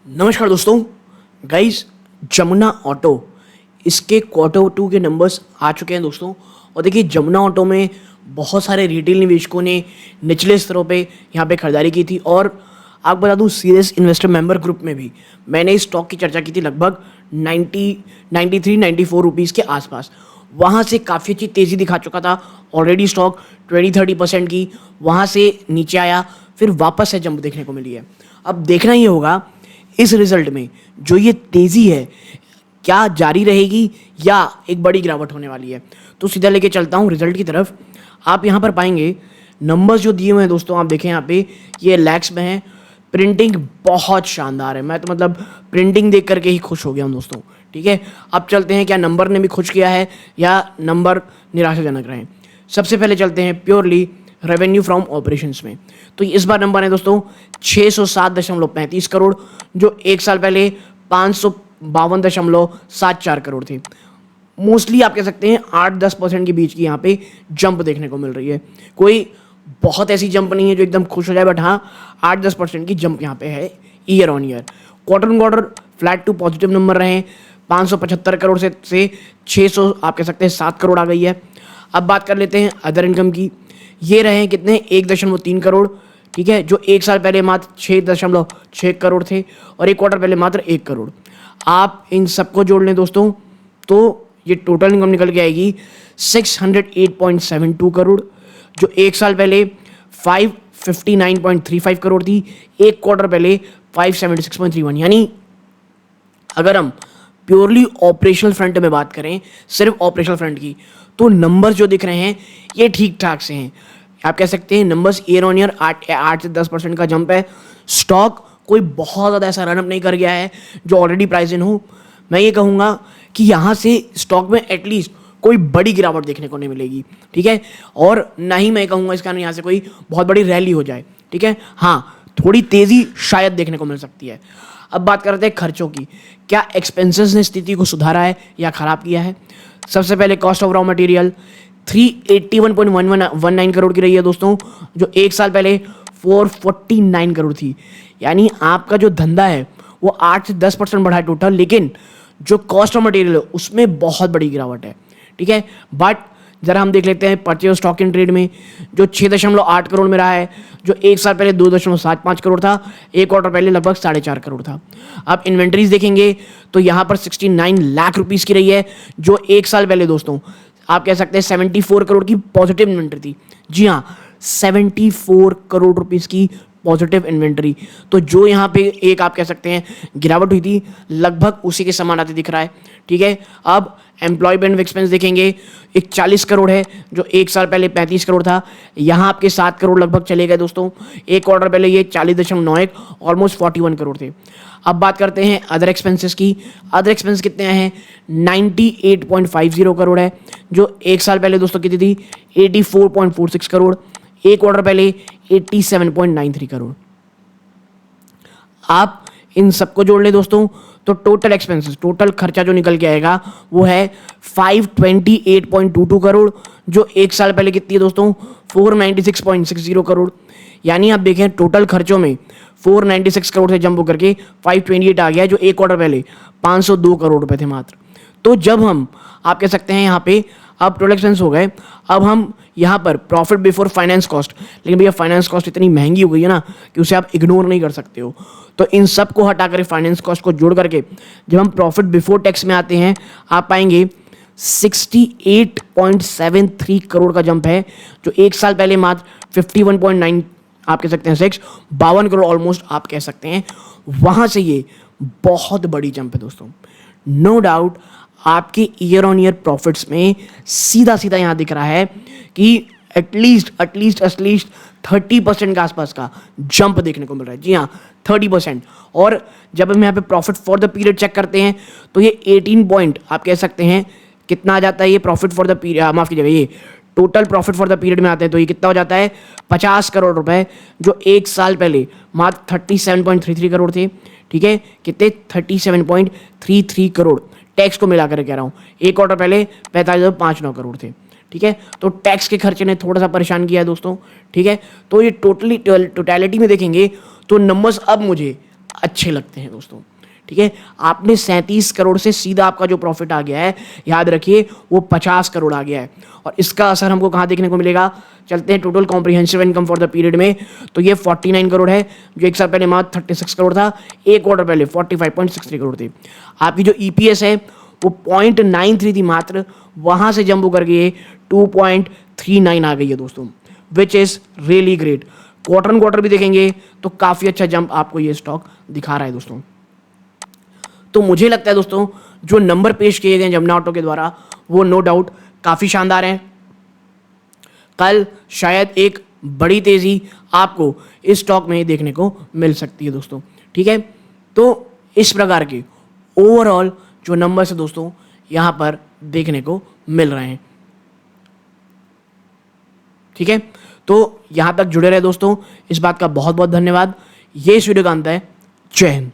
नमस्कार दोस्तों। Guys, Jamuna auto इसके क्वार्टर टू के नंबर्स आ चुके हैं दोस्तों। और देखिए, जमुना ऑटो में बहुत सारे रिटेल निवेशकों ने निचले स्तरों पे यहाँ पे खरीदारी की थी। और आप बता दूँ, सीरियस इन्वेस्टर मेंबर ग्रुप में भी मैंने इस स्टॉक की चर्चा की थी लगभग 93-94 रुपीज़ के आसपास। वहाँ से काफ़ी अच्छी तेज़ी दिखा चुका था। ऑलरेडी स्टॉक 20-30% की वहाँ से नीचे आया, फिर वापस से जंप देखने को मिली है। अब देखना ये होगा इस रिजल्ट में जो ये तेज़ी है क्या जारी रहेगी या एक बड़ी गिरावट होने वाली है। तो सीधा लेके चलता हूँ रिजल्ट की तरफ। आप यहाँ पर पाएंगे नंबर्स जो दिए हुए हैं दोस्तों, आप देखें यहाँ पे ये लैक्स में है। प्रिंटिंग बहुत शानदार है, मैं तो मतलब प्रिंटिंग देख करके ही खुश हो गया हूँ दोस्तों। ठीक है, अब चलते हैं क्या नंबर ने भी खुश किया है या नंबर निराशाजनक रहे। सबसे पहले चलते हैं प्योरली रेवेन्यू फ्रॉम ऑपरेशंस में। तो इस बार नंबर है दोस्तों 607.35 करोड़, जो एक साल पहले 552.74 करोड़ थे। मोस्टली आप कह सकते हैं 8-10% के बीच की यहाँ पे जंप देखने को मिल रही है। कोई बहुत ऐसी जंप नहीं है जो एकदम खुश हो जाए, बट हाँ 8-10% की जंप यहाँ पे है year on year. Quarter on quarter flat to positive number रहे। 575 करोड़ से 600 आप कह सकते हैं 7 करोड़ आ गई है। अब बात कर लेते हैं अदर इनकम की। ये रहे कितने 1.3 करोड़। ठीक है, जो एक साल पहले मात्र 6.6 करोड़ थे और एक क्वार्टर पहले मात्र 1 करोड़। आप इन सबको जोड़ लें दोस्तों तो ये टोटल इनकम निकल के आएगी 608.72 करोड़, जो एक साल पहले 559.35 करोड़ थी, एक क्वार्टर पहले 576.31। यानी अगर हम प्योरली ऑपरेशनल फ्रंट में बात करें, सिर्फ ऑपरेशनल फ्रंट की, तो नंबर्स जो दिख रहे हैं ये ठीक ठाक से हैं। आप कह सकते हैं नंबर्स ईयर ऑन ईयर 8 से 10% का जंप है। स्टॉक कोई बहुत ज़्यादा ऐसा रनअप नहीं कर गया है जो ऑलरेडी प्राइस इन हो। मैं ये कहूँगा कि यहाँ से स्टॉक में एटलीस्ट कोई बड़ी गिरावट देखने को नहीं मिलेगी। ठीक है, और ना ही मैं कहूँगा इसका यहाँ से कोई बहुत बड़ी रैली हो जाए। ठीक है, हाँ थोड़ी तेज़ी शायद देखने को मिल सकती है। अब बात करते हैं खर्चों की। क्या एक्सपेंसेस ने स्थिति को सुधारा है या ख़राब किया है। सबसे पहले cost of raw material 381.19 crore की रही है दोस्तों, जो एक साल पहले 449 करोड़ थी। यानी आपका जो धंधा है वो 8 से 10% बढ़ा है टोटल, लेकिन जो कॉस्ट ऑफ मटेरियल है उसमें बहुत बड़ी गिरावट है। ठीक है, बट जरा हम देख लेते हैं परचेज स्टॉक इन ट्रेड में, जो 6.8 करोड़ में रहा है, जो एक साल पहले 2.75 करोड़ था, एक क्वार्टर पहले लगभग 4.5 करोड़ था। अब इन्वेंट्रीज देखेंगे तो यहाँ पर 69 लाख रुपीस की रही है, जो एक साल पहले दोस्तों आप कह सकते हैं 74 करोड़ की पॉजिटिव इन्वेंट्री थी। जी हाँ, 74 करोड़ रुपीस की पॉजिटिव इन्वेंट्री। तो जो यहाँ पे एक आप कह सकते हैं गिरावट हुई थी, लगभग उसी के समान आते दिख रहा है। ठीक है, अब एम्प्लॉयमेंट एक्सपेंस देखेंगे, एक 40 करोड़ है, जो एक साल पहले 35 करोड़ था। यहाँ आपके 7 करोड़ लगभग चले गए दोस्तों। एक क्वार्टर पहले ये 40.91 ऑलमोस्ट 41 करोड़ थे। अब बात करते हैं अदर एक्सपेंसेस की। अदर एक्सपेंस कितने हैं 98.50 करोड़ है, जो एक साल पहले दोस्तों कितनी थी 84.46 करोड़, एक क्वार्टर पहले 87.93 करोड़। आप इन सबको जोड़ ले दोस्तों तो टोटल एक्सपेंसेस, टोटल खर्चा जो निकल के आएगा वो है 528.22 करोड़, जो एक साल पहले कितनी है दोस्तों 496.60 करोड़। यानी आप देखें टोटल खर्चों में 496 करोड़ से जंप होकर के 528 आ गया, जो एक क्वार्टर पहले 502 करोड़ रुपए थे मात्र। तो जब हम आप कह सकते हैं यहाँ पे अब टोटल एक्सपेंस हो गए, अब हम यहाँ पर प्रॉफिट बिफोर फाइनेंस कॉस्ट, लेकिन भैया फाइनेंस कॉस्ट इतनी महंगी हो गई है ना कि उसे आप इग्नोर नहीं कर सकते हो। तो इन सब को हटा कर फाइनेंस कॉस्ट को जोड़ करके जब हम प्रॉफिट बिफोर टैक्स में आते हैं, आप पाएंगे 68.73 करोड़ का जंप है, जो एक साल पहले मात्र 51.9 आप कह सकते हैं 52 करोड़ ऑलमोस्ट आप कह सकते हैं। वहाँ से ये बहुत बड़ी जंप है दोस्तों। नो डाउट आपके ईयर ऑन ईयर प्रॉफिट्स में सीधा सीधा यहाँ दिख रहा है कि एटलीस्ट 30% के आसपास का जंप देखने को मिल रहा है। जी हाँ, 30%। और जब हम यहाँ पे profit for the period check करते हैं तो ये 18 पॉइंट आप कह सकते हैं कितना आ जाता है ये प्रॉफिट फॉर द पीरियड, माफ कीजिएगा, ये total profit for the period में आते हैं तो ये कितना हो जाता है 50 करोड़ रुपए, जो एक साल पहले मात्र 37.33 करोड़ थे। ठीक है, कितने 37.33 करोड़ टैक्स को मिलाकर कह रहा हूँ। एक क्वार्टर पहले 45.59 करोड़ थे। ठीक है, तो टैक्स के खर्चे ने थोड़ा सा परेशान किया है दोस्तों। ठीक है, तो ये टोटलिटी में देखेंगे तो नंबर्स अब मुझे अच्छे लगते हैं दोस्तों। ठीक है, आपने 37 करोड़ से सीधा आपका जो प्रॉफिट आ गया है, याद रखिए वो 50 करोड़ आ गया है। और इसका असर हमको कहाँ देखने को मिलेगा, चलते हैं total comprehensive income for the period में। तो ये 49 करोड़ है, जो एक साल पहले मात्र 36 करोड़ था, एक क्वार्टर पहले 45.63 करोड़ थी। आपकी जो ईपीएस है वो 0.93 थी मात्र, वहां से जंप होकर के 2.39 आ गई है दोस्तों, which is really great. Quarter on quarter भी देखेंगे तो काफी अच्छा जंप आपको ये स्टॉक दिखा रहा है दोस्तों। तो मुझे लगता है दोस्तों जो नंबर पेश किए गए जमुना ऑटो के द्वारा वो नो डाउट काफी शानदार हैं। कल शायद एक बड़ी तेजी आपको इस स्टॉक में देखने को मिल सकती है दोस्तों। ठीक है, तो इस प्रकार के ओवरऑल जो नंबर्स है दोस्तों यहां पर देखने को मिल रहे हैं। ठीक है, तो यहां तक जुड़े रहे दोस्तों, इस बात का बहुत बहुत धन्यवाद। ये इस वीडियो का अंत है। जय हिंद।